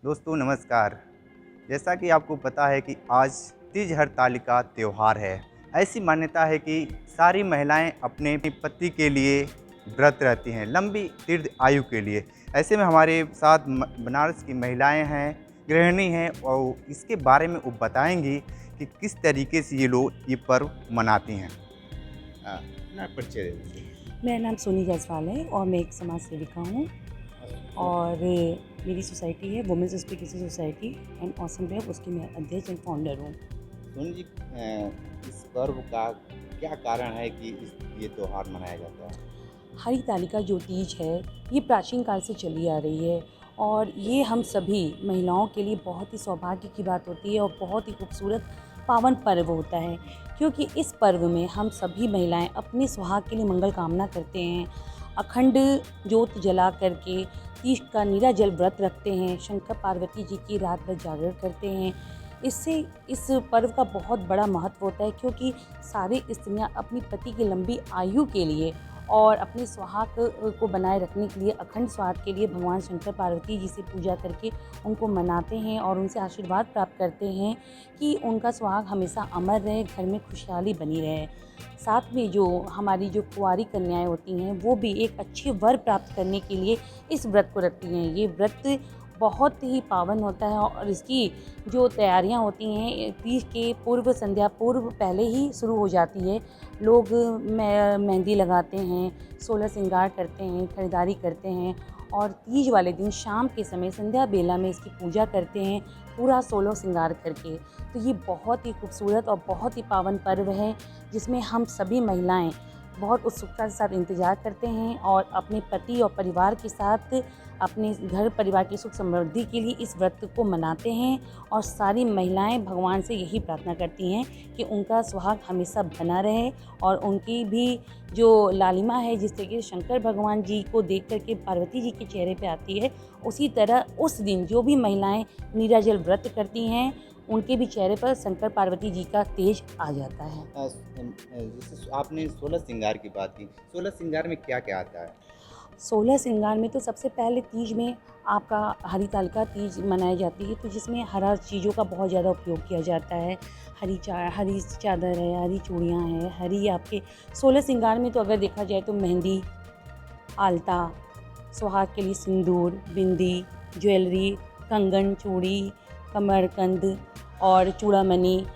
दोस्तों नमस्कार। जैसा कि आपको पता है कि आज तीज हड़तालिका त्योहार है। ऐसी मान्यता है कि सारी महिलाएं अपने पति के लिए व्रत रहती हैं, लंबी तीर्थ आयु के लिए। ऐसे में हमारे साथ बनारस की महिलाएं हैं, गृहिणी हैं और इसके बारे में वो बताएंगी कि किस तरीके से ये लोग ये पर्व मनाती हैं। अपना परिचय दे दीजिए। मेरा नाम सोनी जायसवाल है और मैं एक समाज सेविका हूँ और मेरी सोसाइटी है women's education society and awesome web, उसकी मैं अध्यक्ष एंड फाउंडर हूँ। सोनी जी, इस पर्व का क्या कारण है कि ये त्योहार मनाया जाता है? हरितालिका जो तीज है ये प्राचीन काल से चली आ रही है और ये हम सभी महिलाओं के लिए बहुत ही सौभाग्य की बात होती है और बहुत ही खूबसूरत पावन पर्व होता है, क्योंकि इस पर्व में हम सभी महिलाएं अपने सुहाग के लिए मंगल कामना करते हैं। अखंड ज्योत जला करके तीज का निराजल व्रत रखते हैं, शंकर पार्वती जी की रात भर जागरण करते हैं। इससे इस पर्व का बहुत बड़ा महत्व होता है, क्योंकि सारी स्त्रियां अपनी पति की लंबी आयु के लिए और अपने सुहाग को बनाए रखने के लिए, अखंड सुहाग के लिए भगवान शंकर पार्वती जी से पूजा करके उनको मनाते हैं और उनसे आशीर्वाद प्राप्त करते हैं कि उनका सुहाग हमेशा अमर रहे, घर में खुशहाली बनी रहे। साथ में जो हमारी जो कुंवारी कन्याएं होती हैं वो भी एक अच्छे वर प्राप्त करने के लिए इस व्रत को रखती हैं। ये व्रत बहुत ही पावन होता है और इसकी जो तैयारियां होती हैं तीज के पूर्व संध्या पूर्व पहले ही शुरू हो जाती है। लोग मेहंदी लगाते हैं, 16 श्रृंगार करते हैं, खरीदारी करते हैं और तीज वाले दिन शाम के समय संध्या बेला में इसकी पूजा करते हैं पूरा 16 श्रृंगार करके। तो ये बहुत ही खूबसूरत और बहुत ही पावन पर्व है, जिसमें हम सभी महिलाएं बहुत उत्सुकता के साथ इंतज़ार करते हैं और अपने पति और परिवार के साथ अपने घर परिवार की सुख समृद्धि के लिए इस व्रत को मनाते हैं। और सारी महिलाएं भगवान से यही प्रार्थना करती हैं कि उनका सुहाग हमेशा बना रहे और उनकी भी जो लालिमा है, जिस तरीके से शंकर भगवान जी को देख करके पार्वती जी के चेहरे पे आती है, उसी तरह उस दिन जो भी महिलाएं निराजल व्रत करती हैं उनके भी चेहरे पर शंकर पार्वती जी का तेज आ जाता है। जैसे आपने 16 श्रृंगार की बात की, 16 श्रृंगार में क्या-क्या आता है? 16 श्रृंगार में तो सबसे पहले तीज में आपका हरितालिका तीज मनाई जाती है, तो जिसमें हरा चीज़ों का बहुत ज़्यादा उपयोग किया जाता है। हरी चादर है, हरी चूड़ियाँ हैं, हरी आपके 16 श्रृंगार में तो अगर देखा जाए तो मेहंदी, आलता, सुहाग के लिए सिंदूर, बिंदी, ज्वेलरी, कंगन, चूड़ी, कमरकंद और चूड़ामणि,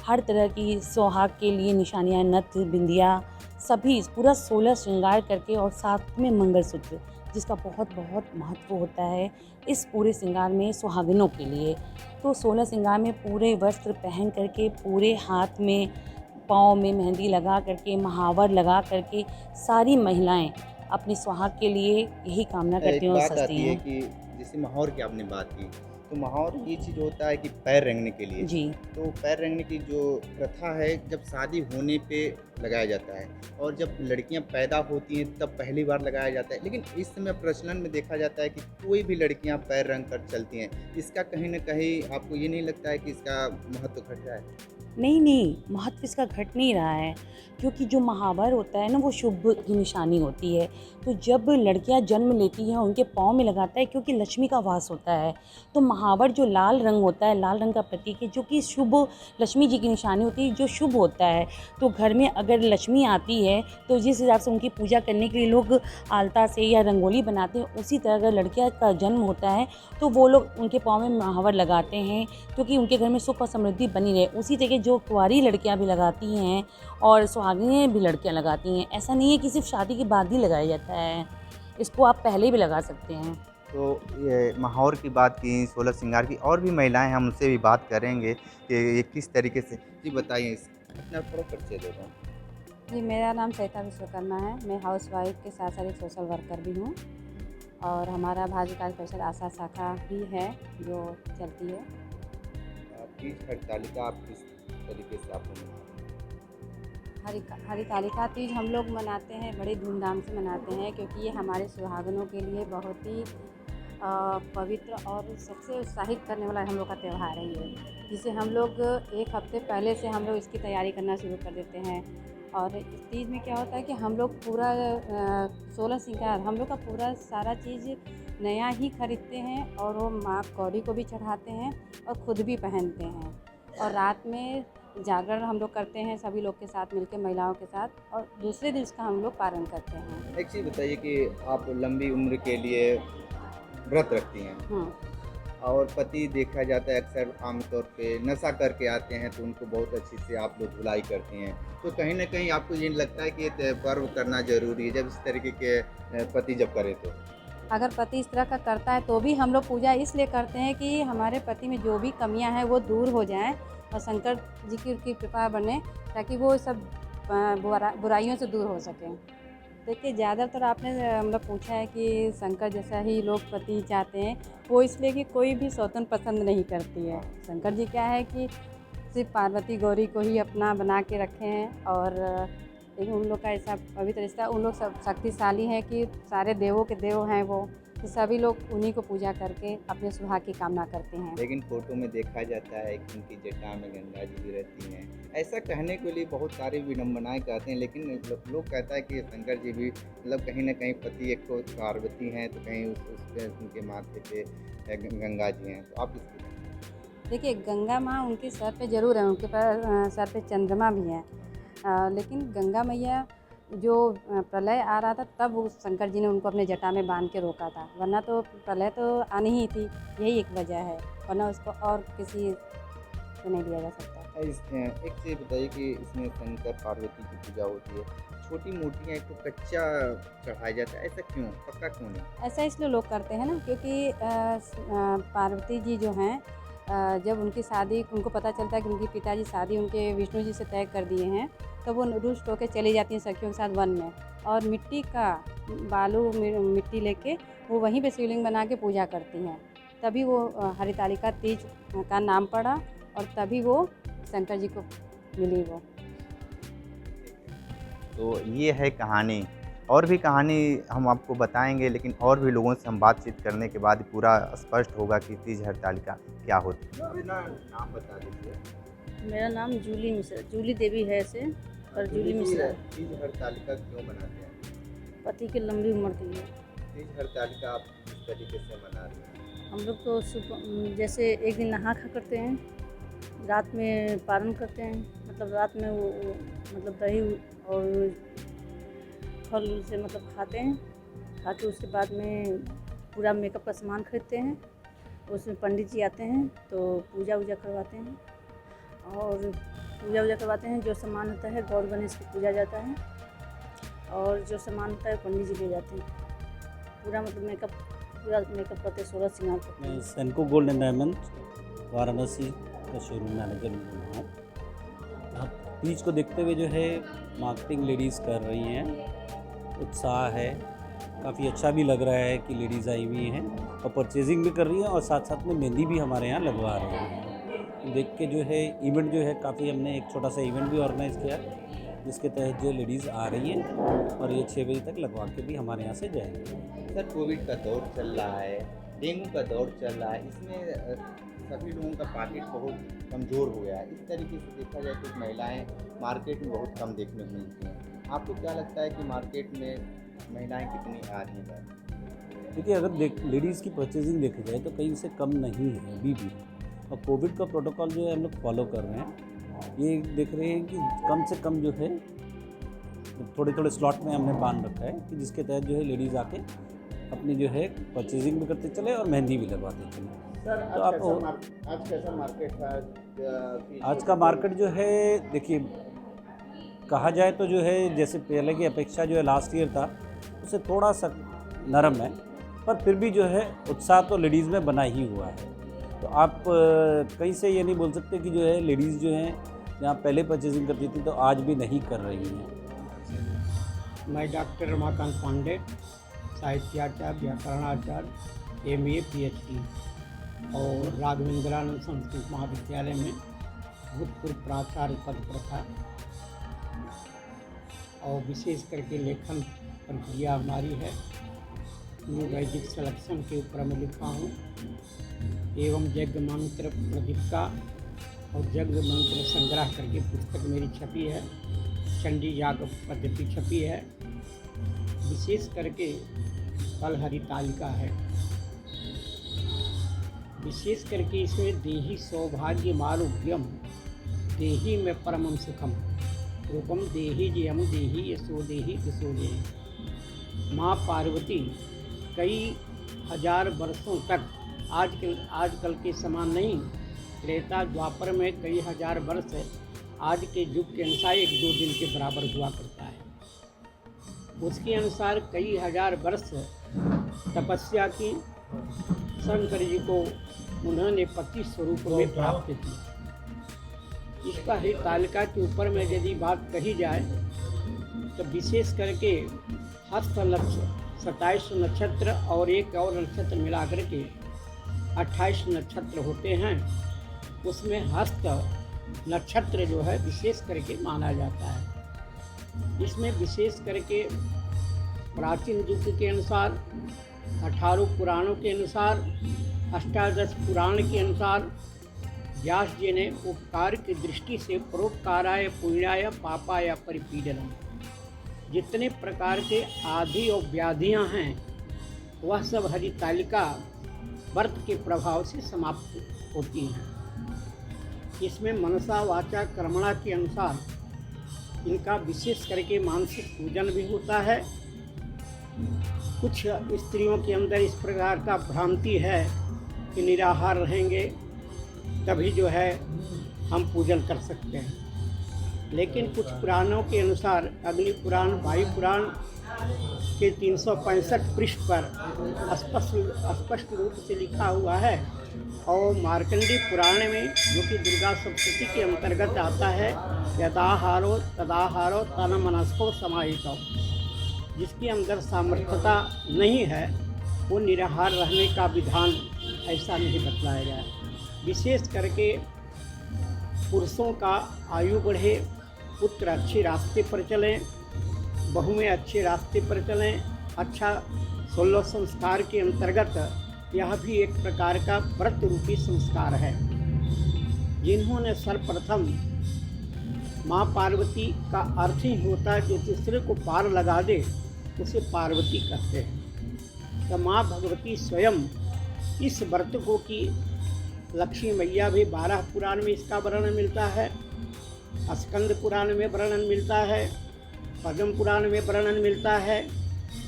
हर तरह की सुहाग के लिए निशानियाँ, नथ, बिंदिया, सभी पूरा 16 श्रृंगार करके और साथ में मंगलसूत्र, जिसका बहुत बहुत महत्व होता है इस पूरे श्रृंगार में सुहागिनों के लिए। तो 16 श्रृंगार में पूरे वस्त्र पहन करके, पूरे हाथ में पाँव में मेहंदी लगा करके, महावर लगा करके सारी महिलाएं अपने सुहाग के लिए यही कामना करती एक हैं और बात सजती आती है हैं। कि जैसे महाौर की आपने बात की, तो महाौर ये चीज़ होता है कि पैर रंगने के लिए। जी। तो पैर रंगने की जो प्रथा है, जब शादी होने पे लगाया जाता है और जब लड़कियां पैदा होती हैं तब पहली बार लगाया जाता है। लेकिन इस समय प्रचलन में देखा जाता है कि कोई भी लड़कियां पैर रंग कर चलती हैं। इसका कहीं न कहीं आपको ये नहीं लगता है कि इसका महत्व घट रहा है? नहीं, नहीं, महत्व इसका घट नहीं रहा है, क्योंकि जो महावर होता है ना वो शुभ की निशानी होती है। तो जब लड़कियां जन्म लेती हैं उनके पाँव में लगाता है, क्योंकि लक्ष्मी का वास होता है। तो महावर जो लाल रंग होता है, लाल रंग का प्रतीक है, जो कि शुभ लक्ष्मी जी की निशानी होती है, जो शुभ होता है। तो घर में अगर लक्ष्मी आती है तो जिस हिसाब से उनकी पूजा करने के लिए लोग आलता से या रंगोली बनाते हैं, उसी तरह अगर लड़कियाँ का जन्म होता है तो वो लोग उनके पाँव में महावर लगाते हैं, क्योंकि उनके घर में सुख और समृद्धि बनी रहे। उसी तरह जो कुंवारी लड़कियां भी लगाती हैं और सुहागिनें भी लड़कियां लगाती हैं। ऐसा नहीं है कि सिर्फ शादी के बाद ही लगाया जाता है, इसको आप पहले भी लगा सकते हैं। तो ये महाौर की बात की, 16 श्रृंगार की, और भी महिलाएं हम उनसे भी बात करेंगे कि ये किस तरीके से। जी बताइए, अपना थोड़ा परिचय दे दो। जी, मेरा नाम सविता विश्वकर्मा है। मैं हाउसवाइफ के साथ साथ एक सोशल वर्कर भी हूँ और हमारा भाजी विकास परिषद आशा शाखा भी है जो चलती है। तीज हड़तालिका आप किस तरीके से आपने मनाई? हरितालिका तीज हम लोग मनाते हैं, बड़े धूमधाम से मनाते हैं, क्योंकि ये हमारे सुहागनों के लिए बहुत ही पवित्र और सबसे उत्साहित करने वाला हम लोग का त्यौहार है ये, जिसे हम लोग एक हफ्ते पहले से हम लोग इसकी तैयारी करना शुरू कर देते हैं। और इस तीज में क्या होता है कि हम लोग पूरा 16 श्रृंगार हम लोग का पूरा सारा चीज़ नया ही खरीदते हैं और वो माँ गौरी को भी चढ़ाते हैं और ख़ुद भी पहनते हैं। और रात में जागरण हम लोग करते हैं सभी लोग के साथ मिलकर, महिलाओं के साथ, और दूसरे दिन इसका हम लोग पारण करते हैं। एक चीज़ बताइए कि आप लंबी उम्र के लिए व्रत रखती हैं और पति देखा जाता है अक्सर आमतौर पे नशा करके आते हैं, तो उनको बहुत अच्छी से आप लोग धुलाई करती हैं, तो कहीं ना कहीं आपको ये लगता है कि ये पर्व करना ज़रूरी है जब इस तरीके के पति जब करे तो? अगर पति इस तरह का करता है तो भी हम लोग पूजा इसलिए करते हैं कि हमारे पति में जो भी कमियां हैं वो दूर हो जाएं और शंकर जी की उनकी कृपा बने, ताकि वो सब बुराइयों से दूर हो सकें। देखिए, ज़्यादातर आपने मतलब पूछा है कि शंकर जैसा ही लोग पति चाहते हैं, वो इसलिए कि कोई भी सौतन पसंद नहीं करती है। शंकर जी क्या है कि सिर्फ पार्वती गौरी को ही अपना बना के रखे हैं, और लेकिन उन लोग का ऐसा पवित्र रिश्ता, उन लोग सब शक्तिशाली हैं कि सारे देवों के देव हैं वो, तो सभी लोग उन्हीं को पूजा करके अपने सुहाग की कामना करते हैं। लेकिन फोटो में देखा जाता है कि उनकी जटा में गंगा जी भी रहती हैं। ऐसा कहने के लिए बहुत सारी विडम्बनाएं कहते हैं, लेकिन लोग कहता है कि शंकर जी भी मतलब कहीं ना कहीं पति एक तो पार्वती हैं, तो कहीं उसके उनके माथे पे गंगा जी हैं, तो आप इसकी? देखिए, गंगा माँ उनके सर पे ज़रूर है, उनके पास सर पे चंद्रमा भी है, लेकिन गंगा मैया जो प्रलय आ रहा था तब वो शंकर जी ने उनको अपने जटा में बांध के रोका था, वरना तो प्रलय तो आनी ही थी, यही एक वजह है, वरना उसको और किसी से नहीं दिया जा सकता। एक चीज़ बताइए कि इसमें शंकर पार्वती की पूजा होती है, छोटी मूर्तियाँ एक तो कच्चा चढ़ाया जाता है, ऐसा क्यों, पक्का क्यों नहीं? ऐसा इसलिए लोग करते हैं ना, क्योंकि पार्वती जी जो हैं, जब उनकी शादी उनको पता चलता है कि उनके पिताजी शादी उनके विष्णु जी से तय कर दिए हैं, तो वो रुष्ट होकर चली जाती हैं सखियों के साथ वन में, और मिट्टी का मिट्टी लेके वो वहीं पे शिवलिंग बना के पूजा करती हैं। तभी वो हरितालिका तीज का नाम पड़ा, और तभी वो शंकर जी को मिली वो। तो ये है कहानी, और भी कहानी हम आपको बताएंगे, लेकिन और भी लोगों से हम बातचीत करने के बाद पूरा स्पष्ट होगा कि तीज हरतालिका क्या होती है। अपना नाम बता दीजिए। मेरा नाम जूली मिश्रा, जूली देवी है ऐसे, और जूली मिश्रा। तीज हरतालिका क्यों मनाते हैं? पति की लंबी उम्र के लिए। तीज हरतालिका आप किस तरीके से मना रहे हैं? हम लोग तो सुबह जैसे एक दिन नहा खा करते हैं, रात में पारण करते हैं, मतलब रात में वो मतलब दही और फल से मतलब खाते हैं, खा के उसके बाद में पूरा मेकअप का सामान खरीदते हैं, उसमें पंडित जी आते हैं तो पूजा वूजा करवाते हैं, और पूजा वूजा करवाते हैं। जो सामान होता है गौर गणेश की पूजा जाता है, और जो सामान होता है पंडित जी ले जाते हैं। पूरा मतलब पूरा मेकअप करते हैं, 16 श्रृंगार करते हैं। मैं सेनको गोल्ड एंड डायमंड वाराणसी का शोरूम मैनेजर हूँ यहाँ। आप तीज को देखते हुए जो है मार्केटिंग लेडीज़ कर रही हैं, उत्साह है, काफ़ी अच्छा भी लग रहा है कि लेडीज़ आई हुई हैं और परचेजिंग भी कर रही हैं, और साथ साथ में मेहंदी भी हमारे यहाँ लगवा रहे हैं। देख के जो है इवेंट जो है काफ़ी, हमने एक छोटा सा इवेंट भी ऑर्गेनाइज़ किया, जिसके तहत जो लेडीज़ आ रही हैं और ये 6 बजे तक लगवा के भी हमारे यहाँ से जाएंगे। सर, कोविड का दौर चल रहा है, डेंगू का दौर चल रहा है, इसमें सभी लोगों का पॉकेट बहुत कमज़ोर हो गया है। इस तरीके से देखा जाए तो महिलाएं मार्केट में बहुत कम देखने को मिलती हैं। आपको क्या लगता है कि मार्केट में महिलाएं कितनी आ रही हैं? क्योंकि अगर लेडीज़ की परचेजिंग देखी जाए तो कहीं से कम नहीं है अभी भी, और कोविड का प्रोटोकॉल जो है हम लोग फॉलो कर रहे हैं। ये देख रहे हैं कि कम से कम जो है थोड़े थोड़े स्लॉट में हमने बांध रखा है कि जिसके तहत जो है लेडीज़ आके अपनी जो है परचेजिंग भी करते चले और मेहंदी भी लगवाते चले। सर, तो आज कैसा मार्केट था? आज का मार्केट जो है, देखिए कहा जाए तो जो है जैसे पहले की अपेक्षा जो है लास्ट ईयर था उससे थोड़ा सा नरम है, पर फिर भी जो है उत्साह तो लेडीज़ में बना ही हुआ है। तो आप कहीं से ये नहीं बोल सकते कि जो है लेडीज़ जो हैं जहाँ पहले परचेजिंग करती थी तो आज भी नहीं कर रही हैं। मैं डॉक्टर रमाकांत पांडे, साहित्याचार्य, व्याकरणाचार्य, MA PhD और राघवेंद्रानंद संस्कृत महाविद्यालय में भूतपूर्व प्राचार्य पद पर था, और विशेष करके लेखन प्रक्रिया हमारी है न्यू वैदिक सिलेक्शन के ऊपर मैं लिखा हूँ, एवं यज्ञ मंत्र प्रदीप का और जग मंत्र संग्रह करके पुस्तक मेरी छपी है। चंडी याग पद्धति छपी है। विशेष करके कल हरितालिका है। विशेष करके इसमें देहि सौभाग्य मारुग्यम देहि में परमम सुखम रूपम देहि जयम देहि यशो देहि दिशो देहि। माँ पार्वती कई हजार वर्षों तक आजकल के समान नहीं, त्रेता द्वापर में कई हजार वर्ष आज के युग के अनुसार 1-2 दिन के बराबर हुआ करता है। उसके अनुसार कई हजार वर्ष तपस्या की शंकर जी को उन्होंने पति स्वरूप में प्राप्त की। इसका हरितालिका के ऊपर में यदि बात कही जाए तो विशेष करके हस्त नक्षत्र 27 नक्षत्र और एक और नक्षत्र मिला करके 28 नक्षत्र होते हैं। उसमें हस्त नक्षत्र जो है विशेष करके माना जाता है। इसमें विशेष करके प्राचीन युग के अनुसार 18 पुराणों के अनुसार 18 पुराण के अनुसार व्यास जी ने उपकार की दृष्टि से परोपकाराय पुण्याय पापाय परिपीडनम जितने प्रकार के आदि और व्याधियां हैं वह सब हरितालिका व्रत के प्रभाव से समाप्त होती हैं। इसमें मनसा वाचा कर्मणा के अनुसार इनका विशेष करके मानसिक पूजन भी होता है। कुछ स्त्रियों के अंदर इस प्रकार का भ्रांति है कि निराहार रहेंगे तभी जो है हम पूजन कर सकते हैं, लेकिन कुछ पुराणों के अनुसार अग्नि पुराण वायु पुराण के 365 पृष्ठ पर स्पष्ट रूप से लिखा हुआ है और मार्कंडी पुराण में जो कि दुर्गा सप्तशती के अंतर्गत आता है यदाहारो तदाहारो तन मनस्को समाहितो, जिसके अंदर सामर्थ्यता नहीं है वो निराहार रहने का विधान ऐसा नहीं बतलाया गया है। विशेष करके पुरुषों का आयु बढ़े, पुत्र अच्छे रास्ते पर चलें, बहुएं अच्छे रास्ते पर चलें, अच्छा 16 संस्कार के अंतर्गत यह भी एक प्रकार का व्रत रूपी संस्कार है। जिन्होंने सर्वप्रथम माँ पार्वती का अर्थ ही होता है जो दूसरे को पार लगा दे उसे पार्वती कहते हैं। तो माँ भगवती स्वयं इस व्रत को की लक्ष्मी मैया भी 12 पुराण में इसका वर्णन मिलता है, स्कंद पुराण में वर्णन मिलता है, पद्म पुराण में वर्णन मिलता है,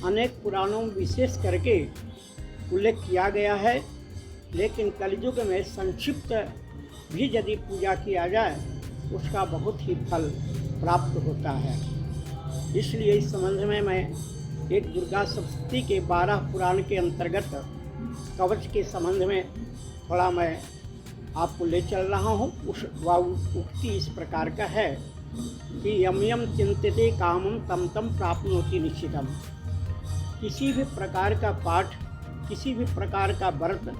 अनेक पुराणों में विशेष करके उल्लेख किया गया है। लेकिन कलयुग में संक्षिप्त भी यदि पूजा किया जाए उसका बहुत ही फल प्राप्त होता है। इसलिए इस संबंध में मैं एक दुर्गा सप्तशती के 12 पुराण के अंतर्गत कवच के संबंध में थोड़ा मैं आपको ले चल रहा हूँ। उस उक्ति इस प्रकार का है कि यम यम चिंतते कामम तम तम प्राप्नोति निश्चितम। किसी भी प्रकार का पाठ, किसी भी प्रकार का व्रत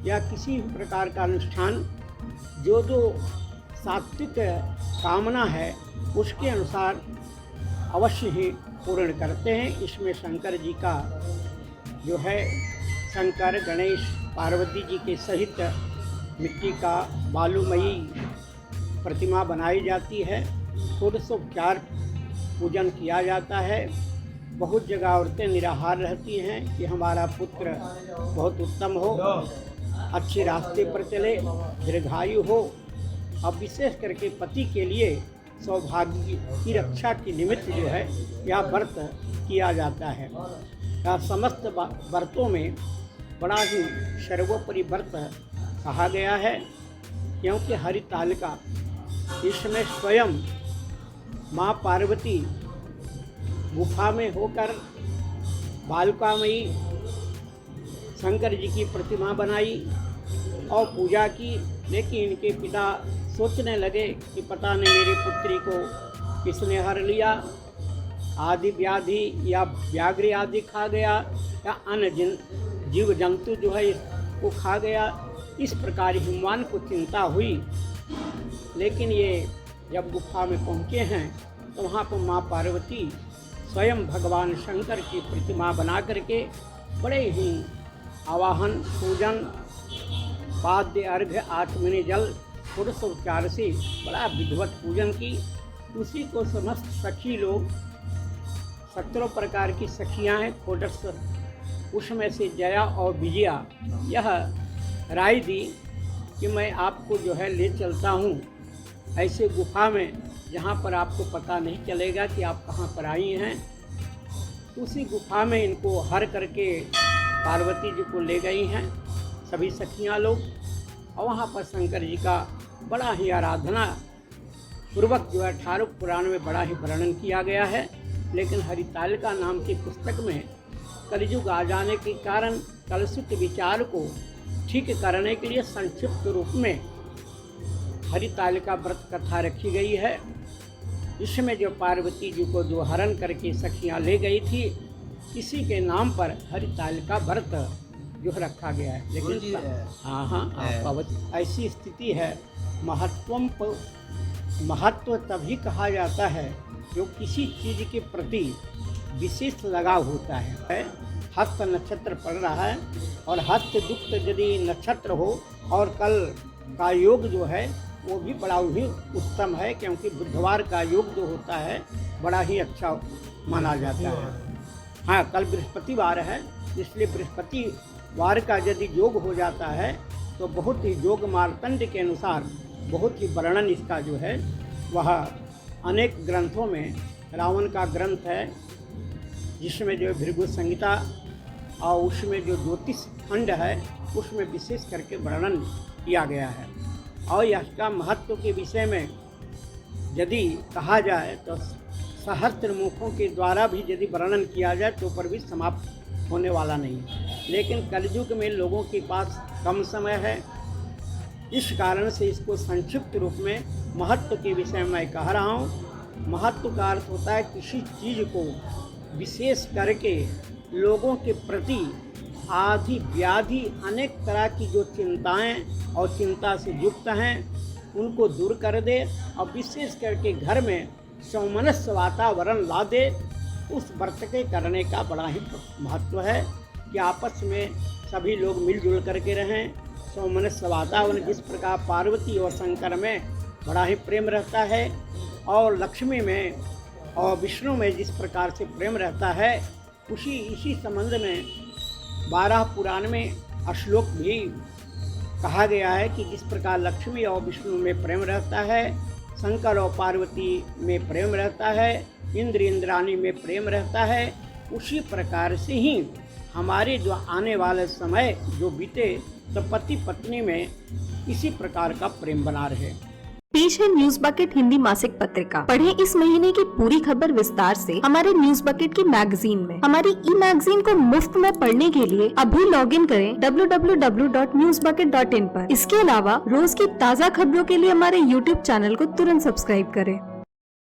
या किसी भी प्रकार का अनुष्ठान जो सात्विक कामना है उसके अनुसार अवश्य ही पूर्ण करते हैं। इसमें शंकर जी का जो है शंकर गणेश पार्वती जी के सहित मिट्टी का बालूमयी प्रतिमा बनाई जाती है, षोडशोपचार पूजन किया जाता है। बहुत जगह औरतें निराहार रहती हैं कि हमारा पुत्र बहुत उत्तम हो, अच्छे रास्ते पर चले, दीर्घायु हो। अब विशेष करके पति के लिए सौभाग्य की रक्षा के निमित्त जो है यह व्रत किया जाता है। यह समस्त व्रतों में बड़ा ही सर्वोपरि व्रत कहा गया है, क्योंकि हरितालिका इसमें स्वयं माँ पार्वती गुफा में होकर बालुकामयी शंकर जी की प्रतिमा बनाई और पूजा की। लेकिन इनके पिता सोचने लगे कि पता नहीं मेरी पुत्री को किसने हर लिया, आदि व्याधि या व्याघ्र आदि खा गया या अन्य जीव जंतु जो है इसको खा गया। इस प्रकार हिमवान को चिंता हुई। लेकिन ये जब गुफा में पहुँचे हैं तो वहाँ पर माँ पार्वती स्वयं भगवान शंकर की प्रतिमा बना करके बड़े ही आवाहन पूजन पाद्य अर्घ्य आचमनी जल षोडशोपचार से बड़ा विधिवत पूजन की। उसी को समस्त सखी लोग 17 प्रकार की सखियां हैं षोडश, उसमें से जया और विजया यह राय दी कि मैं आपको जो है ले चलता हूँ ऐसे गुफा में जहाँ पर आपको पता नहीं चलेगा कि आप कहाँ पर आई हैं। उसी गुफा में इनको हर करके पार्वती जी को ले गई हैं सभी सखियाँ लोग, और वहाँ पर शंकर जी का बड़ा ही आराधना पूर्वक जो है 18 पुराण में बड़ा ही वर्णन किया गया है। लेकिन हरितालिका नाम की पुस्तक में कलयुग आ जाने के कारण कलुषित विचार को ठीक करने के लिए संक्षिप्त रूप में हरितालिका व्रत कथा रखी गई है। इसमें जो पार्वती जी को जो हरण करके सखियाँ ले गई थी, इसी के नाम पर हरितालिका व्रत जो रखा गया है। लेकिन ऐसी स्थिति है, महत्व तभी कहा जाता है जो किसी चीज़ के प्रति विशेष लगाव होता है। हस्त नक्षत्र पड़ रहा है और हस्त दुक्त यदि नक्षत्र हो और कल का योग जो है वो भी बड़ा ही उत्तम है, क्योंकि बुधवार का योग जो होता है बड़ा ही अच्छा माना जाता है। हाँ, कल बृहस्पतिवार है, इसलिए बृहस्पतिवार का यदि योग हो जाता है तो बहुत ही योग मार्तंड के अनुसार बहुत ही वर्णन इसका जो है वह अनेक ग्रंथों में, रावण का ग्रंथ है जिसमें जो भृगु संहिता और उसमें जो ज्योतिष खंड है उसमें विशेष करके वर्णन किया गया है। और इसका महत्व के विषय में यदि कहा जाए तो सहस्त्र मुखों के द्वारा भी यदि वर्णन किया जाए तो पर भी समाप्त होने वाला नहीं। लेकिन कलयुग में लोगों के पास कम समय है, इस कारण से इसको संक्षिप्त रूप में महत्व के विषय में मैं कह रहा हूँ। महत्व का अर्थ होता है किसी चीज़ को विशेष करके लोगों के प्रति आदि व्याधि अनेक तरह की जो चिंताएं और चिंता से युक्त हैं उनको दूर कर दे, और विशेष करके घर में सौमनस्य वातावरण ला दे। उस व्रत के करने का बड़ा ही महत्व है कि आपस में सभी लोग मिलजुल करके रहें। सौमनस्य वातावरण, जिस प्रकार पार्वती और शंकर में बड़ा ही प्रेम रहता है और लक्ष्मी में और विष्णु में जिस प्रकार से प्रेम रहता है, इसी संबंध में 12 पुराण में श्लोक भी कहा गया है कि जिस प्रकार लक्ष्मी और विष्णु में प्रेम रहता है, शंकर और पार्वती में प्रेम रहता है, इंद्र इंद्राणी में प्रेम रहता है, उसी प्रकार से ही हमारे जो आने वाले समय जो बीते तो पति पत्नी में इसी प्रकार का प्रेम बना रहे। पेश है न्यूज बकेट हिंदी मासिक पत्रिका। पढ़ें इस महीने की पूरी खबर विस्तार से हमारे न्यूज बकेट की मैगजीन में। हमारी ई मैगजीन को मुफ्त में पढ़ने के लिए अभी लॉगिन करें www.newsbucket.in पर। इसके अलावा रोज की ताज़ा खबरों के लिए हमारे YouTube चैनल को तुरंत सब्सक्राइब करें।